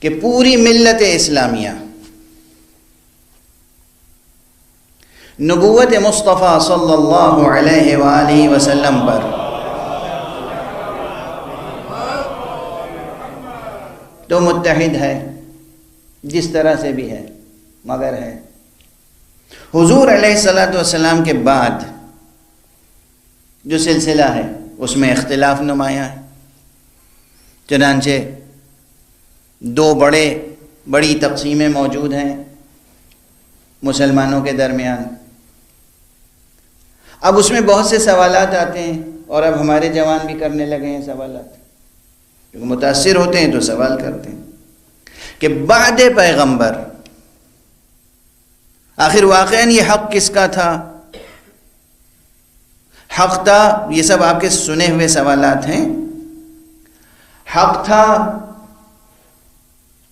کہ پوری ملت اسلامیہ نبوت مصطفیٰ صلی اللہ علیہ وآلہ وسلم پر تو متحد ہے، جس طرح سے بھی ہے، مگر ہے حضور علیہ السلام کے بعد جو سلسلہ ہے اس میں اختلاف نمایاں ہے۔ چنانچہ دو بڑی تقسیمیں موجود ہیں مسلمانوں کے درمیان۔ اب اس میں بہت سے سوالات آتے ہیں، اور اب ہمارے جوان بھی کرنے لگے ہیں سوالات، کیونکہ متاثر ہوتے ہیں تو سوال کرتے ہیں کہ بعد پیغمبر آخر واقعاً یہ حق کس کا تھا؟ حق تھا، یہ سب آپ کے سنے ہوئے سوالات ہیں، حق تھا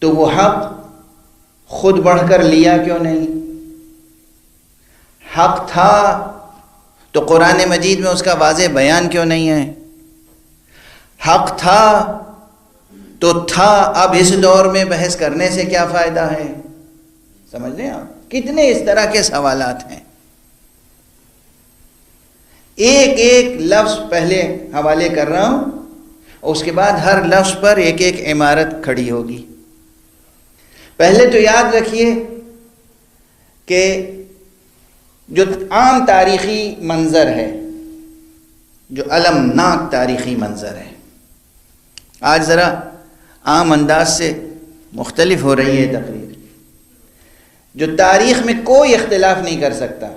تو وہ حق خود بڑھ کر لیا کیوں نہیں؟ حق تھا تو قرآن مجید میں اس کا واضح بیان کیوں نہیں ہے؟ حق تھا تو تھا، اب اس دور میں بحث کرنے سے کیا فائدہ ہے؟ سمجھ لیں آپ، کتنے اس طرح کے سوالات ہیں۔ ایک ایک لفظ پہلے حوالے کر رہا ہوں، اور اس کے بعد ہر لفظ پر ایک ایک عمارت کھڑی ہوگی۔ پہلے تو یاد رکھیے کہ جو عام تاریخی منظر ہے، جو المناک تاریخی منظر ہے، آج ذرا عام انداز سے مختلف ہو رہی ہے تقریر، جو تاریخ میں کوئی اختلاف نہیں کر سکتا،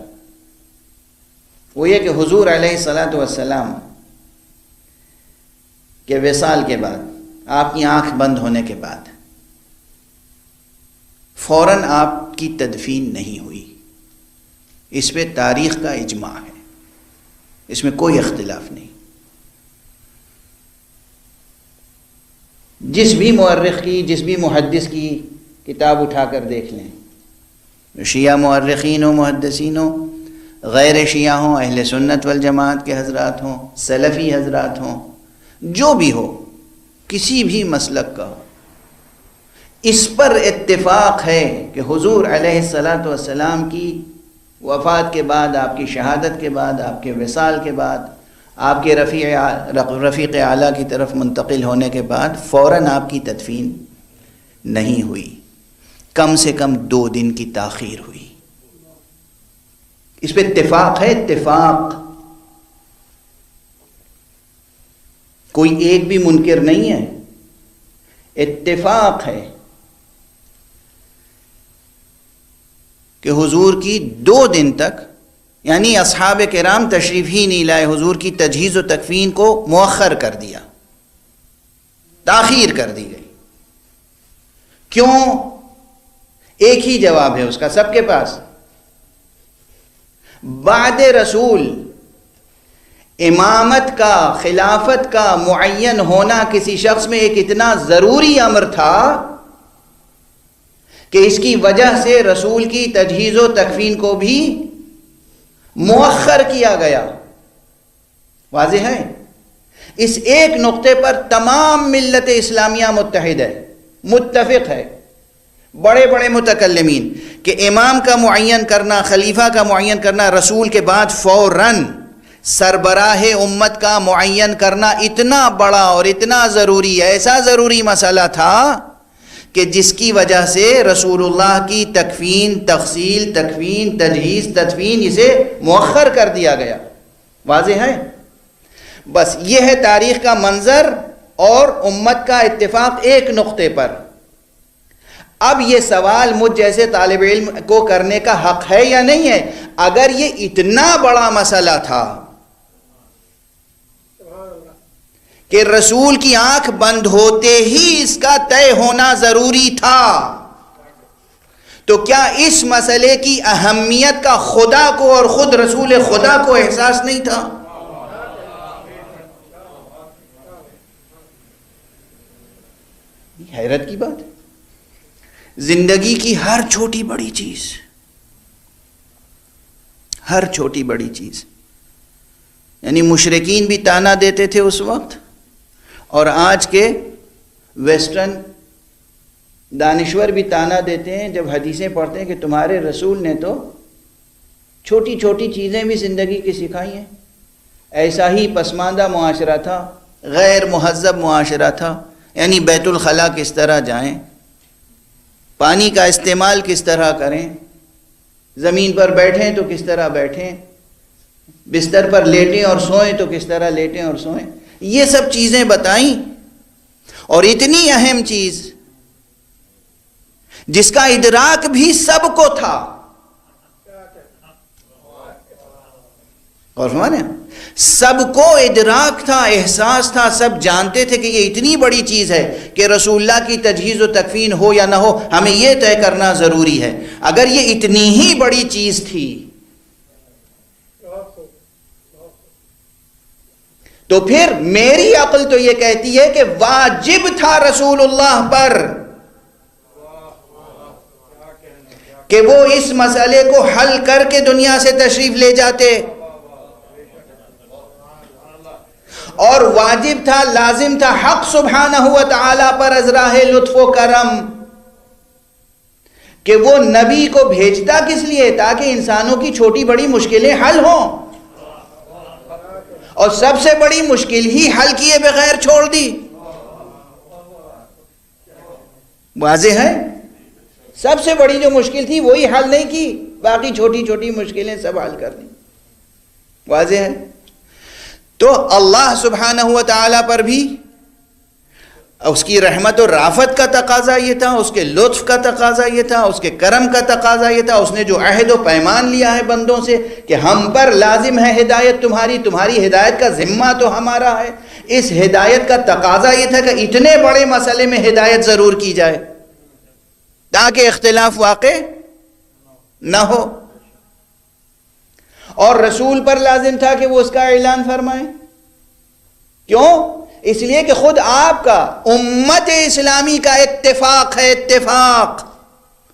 وہ یہ کہ حضور علیہ السلام کے وصال کے بعد، آپ کی آنکھ بند ہونے کے بعد فوراً آپ کی تدفین نہیں ہوئی۔ اس پہ تاریخ کا اجماع ہے، اس میں کوئی اختلاف نہیں۔ جس بھی مورخ کی، جس بھی محدث کی کتاب اٹھا کر دیکھ لیں، شیعہ مورخین ہوں، محدثین ہوں، غیر شیعہ ہوں، اہل سنت والجماعت کے حضرات ہوں، سلفی حضرات ہوں، جو بھی ہو، کسی بھی مسلک کا ہو، اس پر اتفاق ہے کہ حضور علیہ السلام کی وفات کے بعد، آپ کی شہادت کے بعد، آپ کے وصال کے بعد، آپ کے رفیق اعلیٰ کی طرف منتقل ہونے کے بعد فوراً آپ کی تدفین نہیں ہوئی، کم سے کم 2 دن کی تاخیر ہوئی۔ اس پہ اتفاق ہے، اتفاق، کوئی ایک بھی منکر نہیں ہے، اتفاق ہے کہ حضور کی 2 دن تک، یعنی اصحاب کرام تشریف ہی نہیں لائے، حضور کی تجہیز و تکفین کو مؤخر کر دیا، تاخیر کر دی گئی۔ کیوں؟ ایک ہی جواب ہے اس کا سب کے پاس، بعد رسول امامت کا، خلافت کا معین ہونا کسی شخص میں ایک اتنا ضروری امر تھا کہ اس کی وجہ سے رسول کی تجہیز و تکفین کو بھی مؤخر کیا گیا۔ واضح ہے؟ اس ایک نقطے پر تمام ملت اسلامیہ متحد ہے، متفق ہے، بڑے بڑے متکلمین، کہ امام کا معین کرنا، خلیفہ کا معین کرنا، رسول کے بعد فوراً سربراہ امت کا معین کرنا اتنا بڑا اور اتنا ضروری، ایسا ضروری مسئلہ تھا کہ جس کی وجہ سے رسول اللہ کی تکفین، تغسیل، تکفین، تجہیز، تدفین، اسے مؤخر کر دیا گیا۔ واضح ہے؟ بس یہ ہے تاریخ کا منظر اور امت کا اتفاق ایک نقطے پر۔ اب یہ سوال مجھ جیسے طالب علم کو کرنے کا حق ہے یا نہیں ہے؟ اگر یہ اتنا بڑا مسئلہ تھا کہ رسول کی آنکھ بند ہوتے ہی اس کا طے ہونا ضروری تھا، تو کیا اس مسئلے کی اہمیت کا خدا کو اور خود رسول خدا کو احساس نہیں تھا؟ یہ حیرت کی بات ہے۔ زندگی کی ہر چھوٹی بڑی چیز، ہر چھوٹی بڑی چیز، یعنی مشرکین بھی تانا دیتے تھے اس وقت، اور آج کے ویسٹرن دانشور بھی تانا دیتے ہیں جب حدیثیں پڑھتے ہیں کہ تمہارے رسول نے تو چھوٹی چھوٹی چیزیں بھی زندگی کی سکھائی ہیں. ایسا ہی پسماندہ معاشرہ تھا، غیر مہذب معاشرہ تھا. یعنی بیت الخلاء کس طرح جائیں، پانی کا استعمال کس طرح کریں، زمین پر بیٹھیں تو کس طرح بیٹھیں، بستر پر لیٹیں اور سوئیں تو کس طرح لیٹیں اور سوئیں. یہ سب چیزیں بتائیں. اور اتنی اہم چیز جس کا ادراک بھی سب کو تھا، اور سمجھیں سب کو ادراک تھا، احساس تھا، سب جانتے تھے کہ یہ اتنی بڑی چیز ہے کہ رسول اللہ کی تجہیز و تکفین ہو یا نہ ہو ہمیں یہ طے کرنا ضروری ہے. اگر یہ اتنی ہی بڑی چیز تھی تو پھر میری عقل تو یہ کہتی ہے کہ واجب تھا رسول اللہ پر کہ وہ اس مسئلے کو حل کر کے دنیا سے تشریف لے جاتے، اور واجب تھا، لازم تھا حق سبحانہ و تعالی پر از راہ لطف و کرم کہ وہ نبی کو بھیجتا کس لیے؟ تاکہ انسانوں کی چھوٹی بڑی مشکلیں حل ہوں، اور سب سے بڑی مشکل ہی حل کیے بغیر چھوڑ دی. واضح ہے؟ سب سے بڑی جو مشکل تھی وہی حل نہیں کی، باقی چھوٹی چھوٹی مشکلیں سب حل کر دیں. واضح ہے؟ تو اللہ سبحانہ و تعالی پر بھی اس کی رحمت و رافت کا تقاضا یہ تھا، اس کے لطف کا تقاضا یہ تھا، اس کے کرم کا تقاضا یہ تھا. اس نے جو عہد و پیمان لیا ہے بندوں سے کہ ہم پر لازم ہے ہدایت تمہاری ہدایت کا ذمہ تو ہمارا ہے. اس ہدایت کا تقاضا یہ تھا کہ اتنے بڑے مسئلے میں ہدایت ضرور کی جائے تاکہ اختلاف واقع نہ ہو. اور رسول پر لازم تھا کہ وہ اس کا اعلان فرمائیں. کیوں؟ اس لیے کہ خود آپ کا امت اسلامی کا اتفاق ہے، اتفاق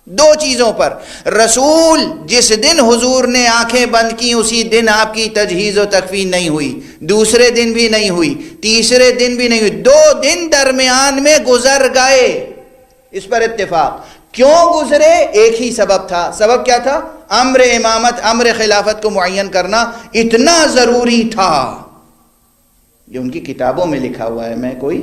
دو چیزوں پر. رسول جس دن حضور نے آنکھیں بند کی اسی دن آپ کی تجہیز و تکفین نہیں ہوئی، دوسرے دن بھی نہیں ہوئی، تیسرے دن بھی نہیں ہوئی، 2 دن درمیان میں گزر گئے. اس پر اتفاق. کیوں گزرے؟ ایک ہی سبب تھا. سبب کیا تھا؟ امر امامت، امر خلافت کو معین کرنا اتنا ضروری تھا. جو ان کی کتابوں میں لکھا ہوا ہے، میں کوئی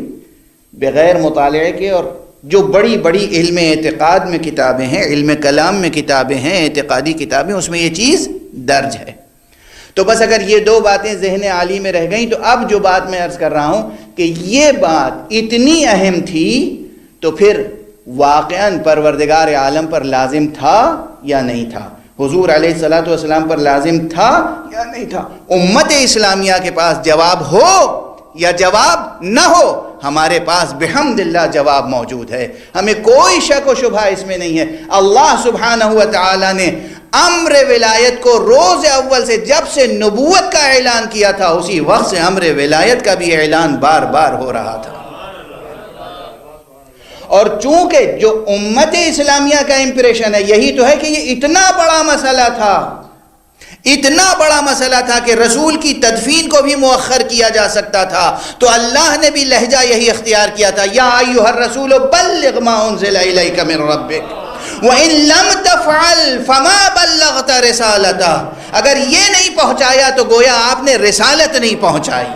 بغیر مطالعے کے، اور جو بڑی بڑی علم اعتقاد میں کتابیں ہیں، علم کلام میں کتابیں ہیں، اعتقادی کتابیں، اس میں یہ چیز درج ہے. تو بس اگر یہ 2 باتیں ذہن عالی میں رہ گئیں تو اب جو بات میں عرض کر رہا ہوں کہ یہ بات اتنی اہم تھی تو پھر واقعاً پروردگار عالم پر لازم تھا یا نہیں تھا؟ حضور علیہ الصلوۃ والسلام پر لازم تھا یا نہیں تھا؟ امت اسلامیہ کے پاس جواب ہو یا جواب نہ ہو، ہمارے پاس بحمد اللہ جواب موجود ہے. ہمیں کوئی شک و شبہ اس میں نہیں ہے. اللہ سبحانہ و تعالی نے امر ولایت کو روز اول سے جب سے نبوت کا اعلان کیا تھا اسی وقت سے امر ولایت کا بھی اعلان بار بار ہو رہا تھا. اور چونکہ جو امت اسلامیہ کا امپریشن ہے یہی تو ہے کہ یہ اتنا بڑا مسئلہ تھا، اتنا بڑا مسئلہ تھا کہ رسول کی تدفین کو بھی مؤخر کیا جا سکتا تھا، تو اللہ نے بھی لہجہ یہی اختیار کیا تھا، یا ایھا الرسول بلغ ما انزل الیک من ربک وَإِن لَمْ تَفْعَلْ فَمَا بَلَّغْتَ رِسَالَتَهُ. اگر یہ نہیں پہنچایا تو گویا آپ نے رسالت نہیں پہنچائی.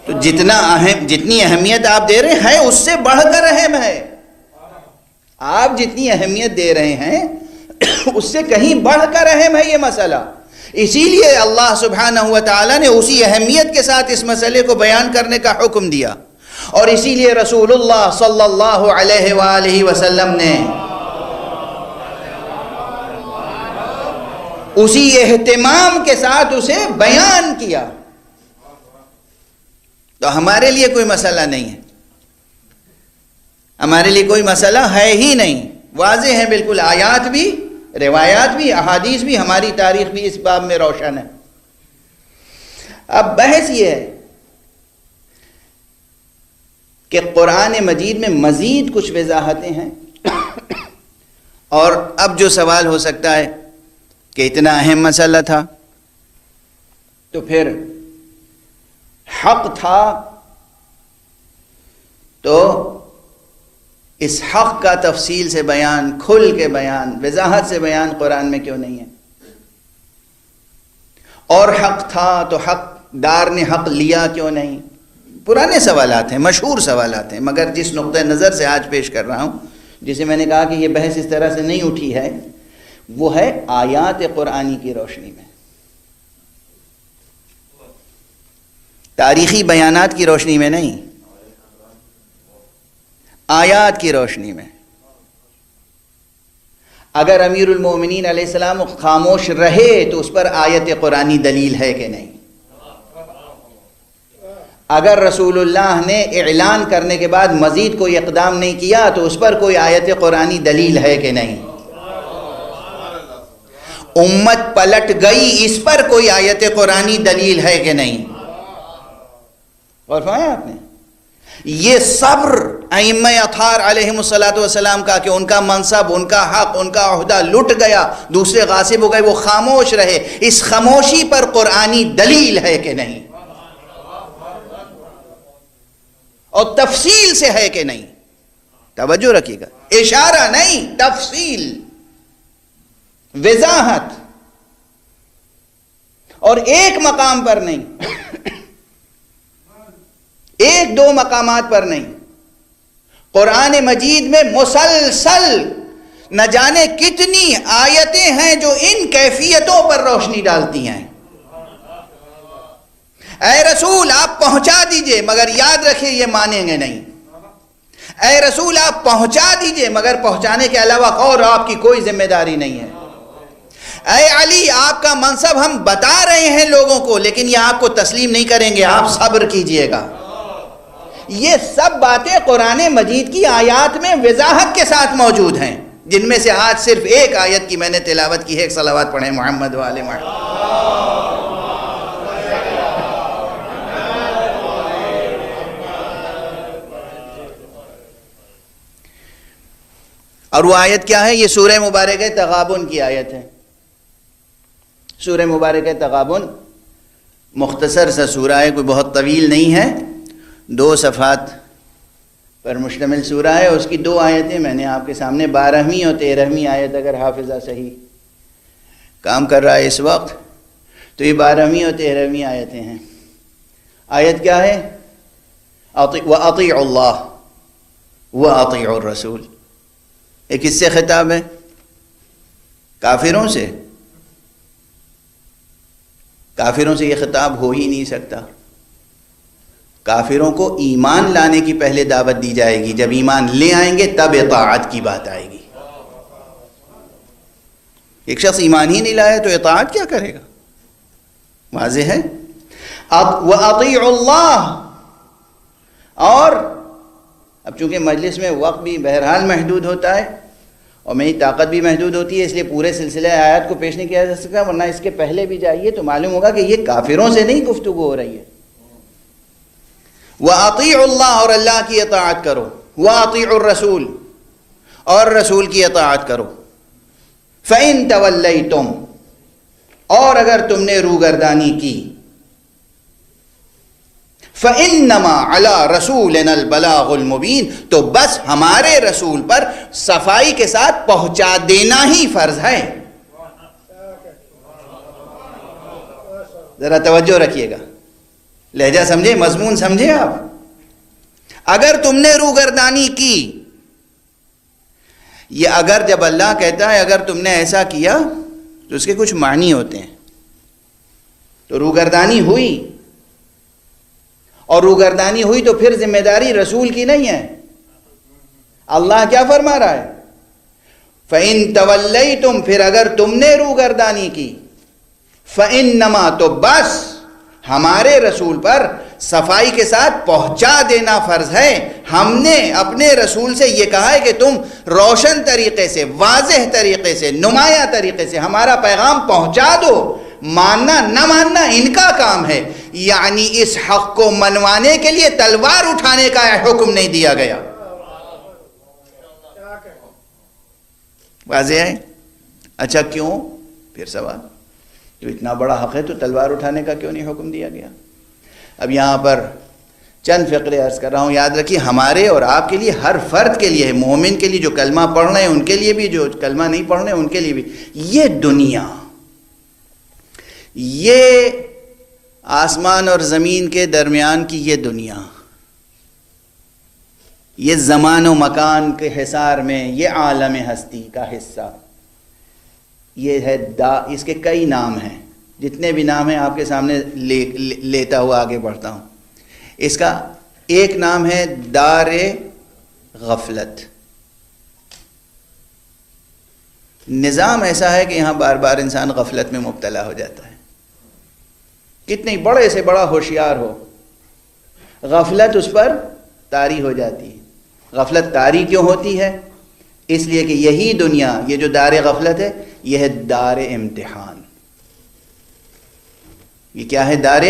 تو جتنی اہمیت آپ دے رہے ہیں اس سے بڑھ کر اہم ہے. آپ جتنی اہمیت دے رہے ہیں اس سے کہیں بڑھ کر اہم ہے یہ مسئلہ. اسی لیے اللہ سبحانہ و تعالی نے اسی اہمیت کے ساتھ اس مسئلے کو بیان کرنے کا حکم دیا، اور اسی لیے رسول اللہ صلی اللہ علیہ وآلہ وسلم نے اسی اہتمام کے ساتھ اسے بیان کیا. تو ہمارے لیے کوئی مسئلہ نہیں ہے، ہمارے لیے کوئی مسئلہ ہے ہی نہیں. واضح ہے بالکل، آیات بھی، روایات بھی، احادیث بھی، ہماری تاریخ بھی اس باب میں روشن ہے. اب بحث یہ ہے کہ قرآن مجید میں مزید کچھ وضاحتیں ہیں. اور اب جو سوال ہو سکتا ہے کہ اتنا اہم مسئلہ تھا تو پھر حق تھا تو اس حق کا تفصیل سے بیان، کھل کے بیان، وضاحت سے بیان قرآن میں کیوں نہیں ہے؟ اور حق تھا تو حق دار نے حق لیا کیوں نہیں؟ پرانے سوالات ہیں، مشہور سوالات ہیں، مگر جس نقطۂ نظر سے آج پیش کر رہا ہوں، جسے میں نے کہا کہ یہ بحث اس طرح سے نہیں اٹھی ہے، وہ ہے آیات قرآنی کی روشنی میں، تاریخی بیانات کی روشنی میں نہیں، آیات کی روشنی میں. اگر امیر المومنین علیہ السلام خاموش رہے تو اس پر آیت قرآنی دلیل ہے کہ نہیں؟ اگر رسول اللہ نے اعلان کرنے کے بعد مزید کوئی اقدام نہیں کیا تو اس پر کوئی آیت قرآنی دلیل ہے کہ نہیں؟ امت پلٹ گئی، اس پر کوئی آیت قرآنی دلیل ہے کہ نہیں؟ اور فرمایا آپ نے یہ صبر ائمہ اطہار علیہم الصلاۃ والسلام کا کہ ان کا منصب، ان کا حق، ان کا عہدہ لٹ گیا، دوسرے غاصب ہو گئے، وہ خاموش رہے، اس خاموشی پر قرآنی دلیل ہے کہ نہیں؟ اور تفصیل سے ہے کہ نہیں؟ توجہ رکھیے گا، اشارہ نہیں، تفصیل، وضاحت، اور ایک مقام پر نہیں، ایک دو مقامات پر نہیں، قرآن مجید میں مسلسل نہ جانے کتنی آیتیں ہیں جو ان کیفیتوں پر روشنی ڈالتی ہیں. اے رسول آپ پہنچا دیجئے مگر یاد رکھیں یہ مانیں گے نہیں. اے رسول آپ پہنچا دیجئے مگر پہنچانے کے علاوہ اور آپ کی کوئی ذمہ داری نہیں ہے. اے علی آپ کا منصب ہم بتا رہے ہیں لوگوں کو لیکن یہ آپ کو تسلیم نہیں کریں گے، آپ صبر کیجئے گا. یہ سب باتیں قرآن مجید کی آیات میں وضاحت کے ساتھ موجود ہیں، جن میں سے آج صرف ایک آیت کی میں نے تلاوت کی ہے. ایک صلوات پڑھیں محمد و آل محمد. اور وہ آیت کیا ہے؟ یہ سورہ مبارکہ تغابن کی آیت ہے. سورہ مبارکہ تغابن مختصر سا سورہ ہے، کوئی بہت طویل نہیں ہے، 2 صفحات پر مشتمل سورہ ہے. اس کی 2 آیتیں میں نے آپ کے سامنے، 12ویں اور 13ویں آیت، اگر حافظہ صحیح کام کر رہا ہے اس وقت تو یہ 12ویں اور 13ویں آیتیں ہیں. آیت کیا ہے؟ وَأَطِيعُوا اللَّهَ وَأَطِيعُوا الرَّسُولَ. یہ کس سے خطاب ہے؟ کافروں سے. کافروں سے یہ خطاب ہو ہی نہیں سکتا. کافروں کو ایمان لانے کی پہلے دعوت دی جائے گی، جب ایمان لے آئیں گے تب اطاعت کی بات آئے گی. ایک شخص ایمان ہی نہیں لایا تو اطاعت کیا کرے گا؟ واضح ہے. وَأَطِيعُوا اللَّهَ. اور اب چونکہ مجلس میں وقت بھی بہرحال محدود ہوتا ہے اور میری طاقت بھی محدود ہوتی ہے، اس لیے پورے سلسلہ آیات کو پیش نہیں کیا جا سکتا، ورنہ اس کے پہلے بھی جائیے تو معلوم ہوگا کہ یہ کافروں سے نہیں گفتگو ہو رہی ہے. وَأَطِيعُوا اللَّهَ، اور اللہ کی اطاعت کرو. وَأَطِيعُوا الرَّسُولَ، اور رسول کی اطاعت کرو. فَإِن تَوَلَّيْتُمْ، اور اگر تم نے روگردانی کی، فَإِنَّمَا عَلَىٰ رَسُولِنَا الْبَلَاغُ الْمُبِينُ، تو بس ہمارے رسول پر صفائی کے ساتھ پہنچا دینا ہی فرض ہے. ذرا توجہ رکھیے گا، لہجہ سمجھے، مضمون سمجھے آپ. اگر تم نے روگردانی کی، یہ اگر جب اللہ کہتا ہے اگر تم نے ایسا کیا تو اس کے کچھ معنی ہوتے ہیں. تو روگردانی ہوئی، اور روگردانی ہوئی تو پھر ذمہ داری رسول کی نہیں ہے. اللہ کیا فرما رہا ہے؟ فَإِن تَوَلَّيْتُمْ، پھر اگر تم نے روگردانی کی، فَإِنَّمَا، تو بس ہمارے رسول پر صفائی کے ساتھ پہنچا دینا فرض ہے. ہم نے اپنے رسول سے یہ کہا ہے کہ تم روشن طریقے سے، واضح طریقے سے، نمایاں طریقے سے ہمارا پیغام پہنچا دو. ماننا نہ ماننا ان کا کام ہے، یعنی اس حق کو منوانے کے لیے تلوار اٹھانے کا حکم نہیں دیا گیا. واضح ہے؟ اچھا کیوں؟ پھر سوال، جو اتنا بڑا حق ہے تو تلوار اٹھانے کا کیوں نہیں حکم دیا گیا؟ اب یہاں پر چند فقرے عرض کر رہا ہوں، یاد رکھیے ہمارے اور آپ کے لیے، ہر فرد کے لیے، مومن کے لیے جو کلمہ پڑھ رہے ہیں ان کے لیے بھی، جو کلمہ نہیں پڑھ رہے ہیں ان کے لیے بھی، یہ دنیا، یہ آسمان اور زمین کے درمیان کی یہ دنیا، یہ زمان و مکان کے حصار میں یہ عالم ہستی کا حصہ، یہ ہے اس کے کئی نام ہیں، جتنے بھی نام ہیں آپ کے سامنے لیتا ہوا آگے بڑھتا ہوں. اس کا ایک نام ہے دار غفلت. نظام ایسا ہے کہ یہاں بار بار انسان غفلت میں مبتلا ہو جاتا ہے، کتنی بڑے سے بڑا ہوشیار ہو، غفلت اس پر طاری ہو جاتی ہے. غفلت طاری کیوں ہوتی ہے؟ اس لیے کہ یہی دنیا، یہ جو دار غفلت ہے، یہ ہے دار امتحان. یہ کیا ہے؟ دار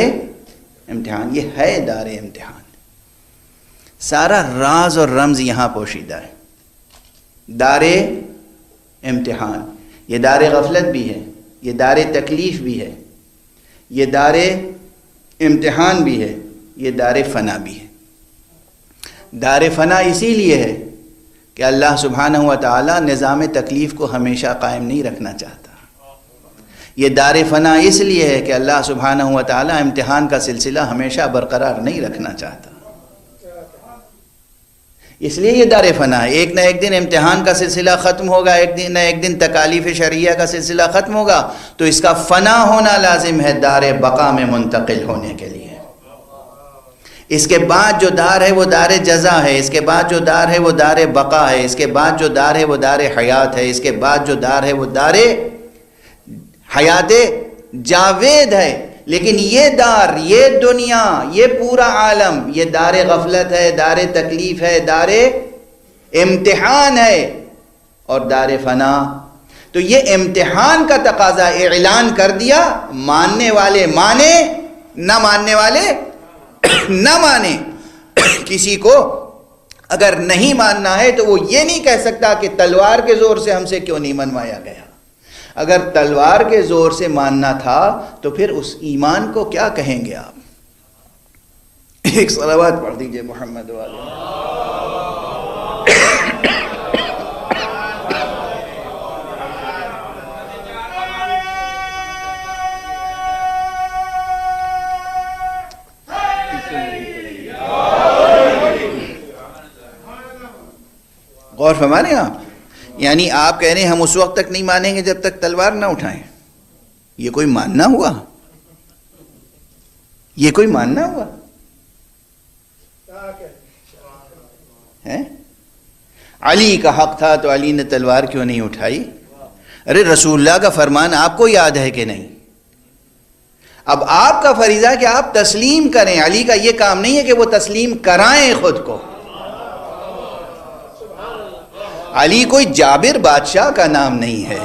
امتحان. یہ ہے دار امتحان. سارا راز اور رمز یہاں پوشیدہ ہے. دار امتحان، یہ دار غفلت بھی ہے، یہ دار تکلیف بھی ہے، یہ دار امتحان بھی ہے، یہ دار فنا بھی ہے. دار فنا اسی لیے ہے کہ اللہ سبحانہ و تعالی نظام تکلیف کو ہمیشہ قائم نہیں رکھنا چاہتا. یہ دار فنا اس لیے ہے کہ اللہ سبحانہ و تعالی امتحان کا سلسلہ ہمیشہ برقرار نہیں رکھنا چاہتا. اس لیے یہ دار فنا ہے. ایک نہ ایک دن امتحان کا سلسلہ ختم ہوگا، ایک دن نہ ایک دن تکالیف شرعیہ کا سلسلہ ختم ہوگا، تو اس کا فنا ہونا لازم ہے دار بقا میں منتقل ہونے کے لیے. اس کے بعد جو دار ہے وہ دار جزا ہے، اس کے بعد جو دار ہے وہ دار بقا ہے، اس کے بعد جو دار ہے وہ دار حیات ہے، اس کے بعد جو دار ہے وہ دار حیات جاوید ہے. لیکن یہ دار، یہ دنیا، یہ پورا عالم، یہ دار غفلت ہے، دار تکلیف ہے، دار امتحان ہے اور دار فنا. تو یہ امتحان کا تقاضا اعلان کر دیا، ماننے والے مانے، نہ ماننے والے نہ مانے. کسی کو اگر نہیں ماننا ہے تو وہ یہ نہیں کہہ سکتا کہ تلوار کے زور سے ہم سے کیوں نہیں منوایا گیا. اگر تلوار کے زور سے ماننا تھا تو پھر اس ایمان کو کیا کہیں گے آپ؟ ایک صلوات پڑھ دیجئے محمد والے. غور فرما رہے ہیں آپ؟ یعنی آپ کہہ رہے ہیں ہم اس وقت تک نہیں مانیں گے جب تک تلوار نہ اٹھائیں. یہ کوئی ماننا ہوا؟ یہ کوئی ماننا ہوا ہے؟ علی کا حق تھا تو علی نے تلوار کیوں نہیں اٹھائی؟ ارے رسول اللہ کا فرمان آپ کو یاد ہے کہ نہیں؟ اب آپ کا فریضہ ہے کہ آپ تسلیم کریں. علی کا یہ کام نہیں ہے کہ وہ تسلیم کرائیں خود کو. علی کوئی جابر بادشاہ کا نام نہیں ہے.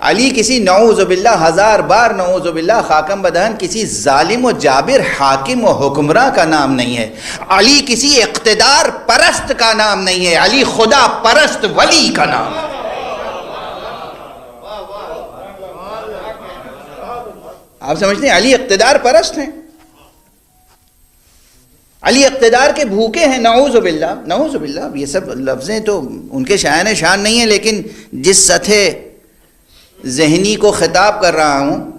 علی کسی نعوذ باللہ، ہزار بار نعوذ باللہ خاکم بدہن، کسی ظالم و جابر حاکم و حکمراں کا نام نہیں ہے. علی کسی اقتدار پرست کا نام نہیں ہے. علی خدا پرست ولی کا نام ہے. آپ سمجھتے ہیں علی اقتدار پرست ہیں؟ علی اقتدار کے بھوکے ہیں. نعوذ باللہ، نعوذ باللہ. یہ سب لفظیں تو ان کے شایان شان نہیں ہیں، لیکن جس سطح ذہنی کو خطاب کر رہا ہوں،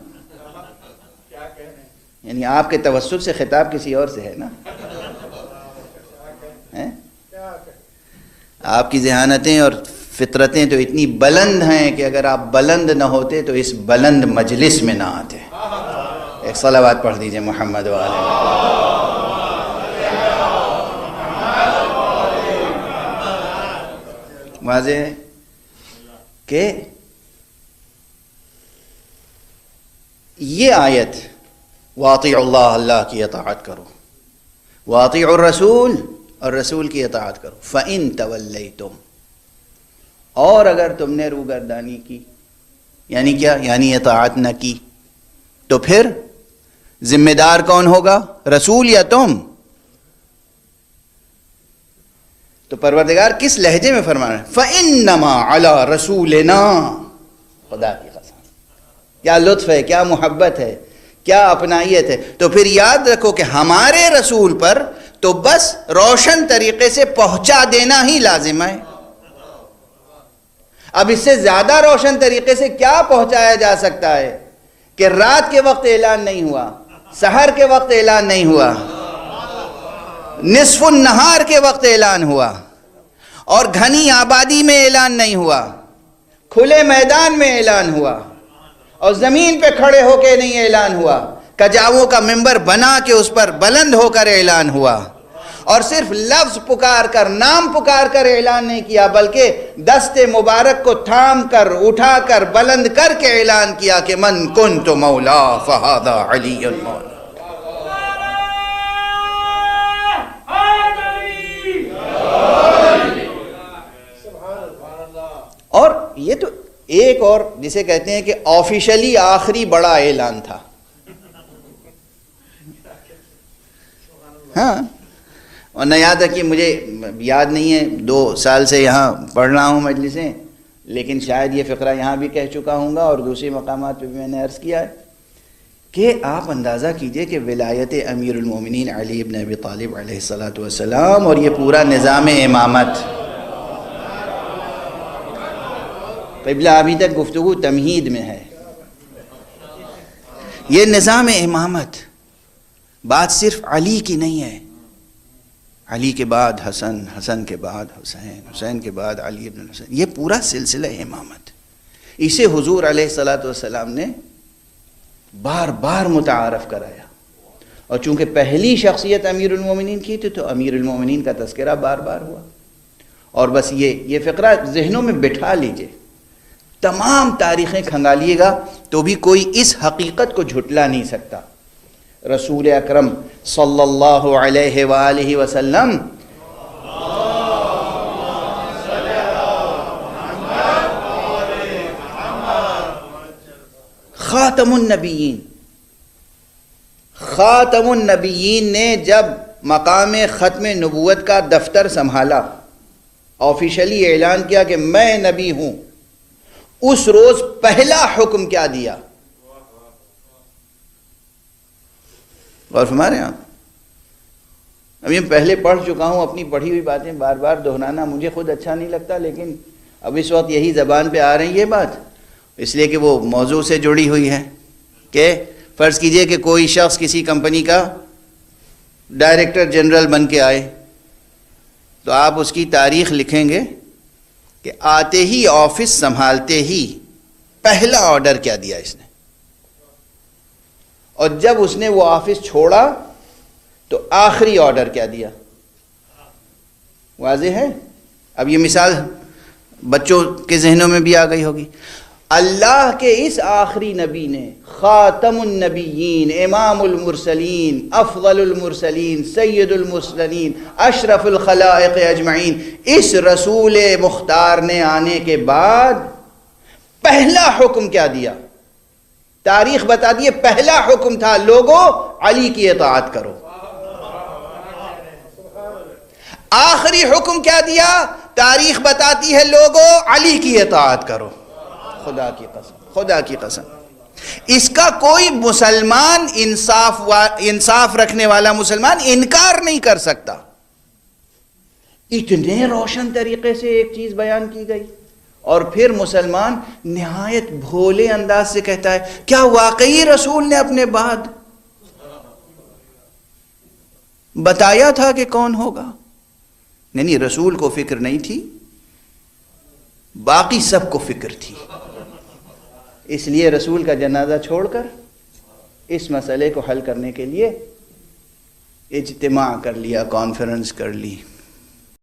یعنی آپ کے توسط سے خطاب کسی اور سے ہے نا. آپ کی ذہانتیں اور فطرتیں تو اتنی بلند ہیں کہ اگر آپ بلند نہ ہوتے تو اس بلند مجلس میں نہ آتے. ایک صلوات پڑھ دیجئے محمد والے. واضح ہے کہ یہ آیت واطیعوا اللہ، اللہ کی اطاعت کرو، واطیعوا الرسول، اور رسول کی اطاعت کرو. فَإِن تَوَلَّيْتُمْ، اور اگر تم نے روگردانی کی، یعنی کیا؟ یعنی اطاعت نہ کی، تو پھر ذمہ دار کون ہوگا؟ رسول یا تم؟ تو پروردگار کس لہجے میں فرما رہے ہیں؟ فَإِنَّمَا عَلَىٰ رَسُولِنَا. خدا کی قسم، کیا لطف ہے، کیا محبت ہے، کیا اپنائیت ہے. تو پھر یاد رکھو کہ ہمارے رسول پر تو بس روشن طریقے سے پہنچا دینا ہی لازم ہے. اب اس سے زیادہ روشن طریقے سے کیا پہنچایا جا سکتا ہے کہ رات کے وقت اعلان نہیں ہوا، سحر کے وقت اعلان نہیں ہوا، نصف النہار کے وقت اعلان ہوا، اور گھنی آبادی میں اعلان نہیں ہوا، کھلے میدان میں اعلان ہوا، اور زمین پہ کھڑے ہو کے نہیں اعلان ہوا، کجاووں کا ممبر بنا کے اس پر بلند ہو کر اعلان ہوا. اور صرف لفظ پکار کر، نام پکار کر اعلان نہیں کیا، بلکہ دست مبارک کو تھام کر، اٹھا کر، بلند کر کے اعلان کیا کہ من کنت مولا فہذا علی المولا. اور یہ تو ایک اور جسے کہتے ہیں کہ آفیشلی آخری بڑا اعلان تھا. ہاں، اور نہ یاد رکھیے، مجھے یاد نہیں ہے، 2 سال سے یہاں پڑھ رہا ہوں مجلسیں، لیکن شاید یہ فقرہ یہاں بھی کہہ چکا ہوں گا اور دوسری مقامات پہ بھی میں نے عرض کیا ہے کہ آپ اندازہ کیجئے کہ ولایت امیر المومنین علی ابن ابی طالب علیہ السلام اور یہ پورا نظام امامت. قبلہ ابھی تک گفتگو تمہید میں ہے. یہ نظام امامت بات صرف علی کی نہیں ہے. علی کے بعد حسن، حسن کے بعد حسین، حسین کے بعد علی ابن حسین، یہ پورا سلسلہ امامت. اسے حضور علیہ السلام نے بار بار متعارف کرایا، اور چونکہ پہلی شخصیت امیر المومنین کی تھی تو امیر المومنین کا تذکرہ بار بار ہوا. اور بس یہ فقرہ ذہنوں میں بٹھا لیجئے، تمام تاریخیں کھنگالیے گا تو بھی کوئی اس حقیقت کو جھٹلا نہیں سکتا. رسول اکرم صلی اللہ علیہ وآلہ وسلم خاتم النبیین، خاتم النبیین نے جب مقام ختم نبوت کا دفتر سنبھالا، آفیشلی اعلان کیا کہ میں نبی ہوں، اس روز پہلا حکم کیا دیا؟ غور فرما رہے ہیں آپ؟ اب یہ پہلے پڑھ چکا ہوں، اپنی پڑھی ہوئی باتیں بار بار دہرانا مجھے خود اچھا نہیں لگتا، لیکن اب اس وقت یہی زبان پہ آ رہی ہے یہ بات، اس لیے کہ وہ موضوع سے جڑی ہوئی ہے. کہ فرض کیجئے کہ کوئی شخص کسی کمپنی کا ڈائریکٹر جنرل بن کے آئے، تو آپ اس کی تاریخ لکھیں گے کہ آتے ہی آفس سنبھالتے ہی پہلا آرڈر کیا دیا اس نے، اور جب اس نے وہ آفس چھوڑا تو آخری آرڈر کیا دیا. واضح ہے؟ اب یہ مثال بچوں کے ذہنوں میں بھی آ گئی ہوگی. اللہ کے اس آخری نبی نے، خاتم النبیین، امام المرسلین، افضل المرسلین، سید المرسلین، اشرف الخلائق اجمعین، اس رسول مختار نے آنے کے بعد پہلا حکم کیا دیا؟ تاریخ بتا دیے. پہلا حکم تھا لوگوں علی کی اطاعت کرو. آخری حکم کیا دیا؟ تاریخ بتاتی ہے لوگوں علی کی اطاعت کرو. خدا کی قسم، خدا کی قسم، اس کا کوئی مسلمان انصاف رکھنے والا مسلمان انکار نہیں کر سکتا. اتنے روشن طریقے سے ایک چیز بیان کی گئی، اور پھر مسلمان نہایت بھولے انداز سے کہتا ہے کیا واقعی رسول نے اپنے بعد بتایا تھا کہ کون ہوگا؟ نہیں، رسول کو فکر نہیں تھی، باقی سب کو فکر تھی. اس لیے رسول کا جنازہ چھوڑ کر اس مسئلے کو حل کرنے کے لیے اجتماع کر لیا، کانفرنس کر لی.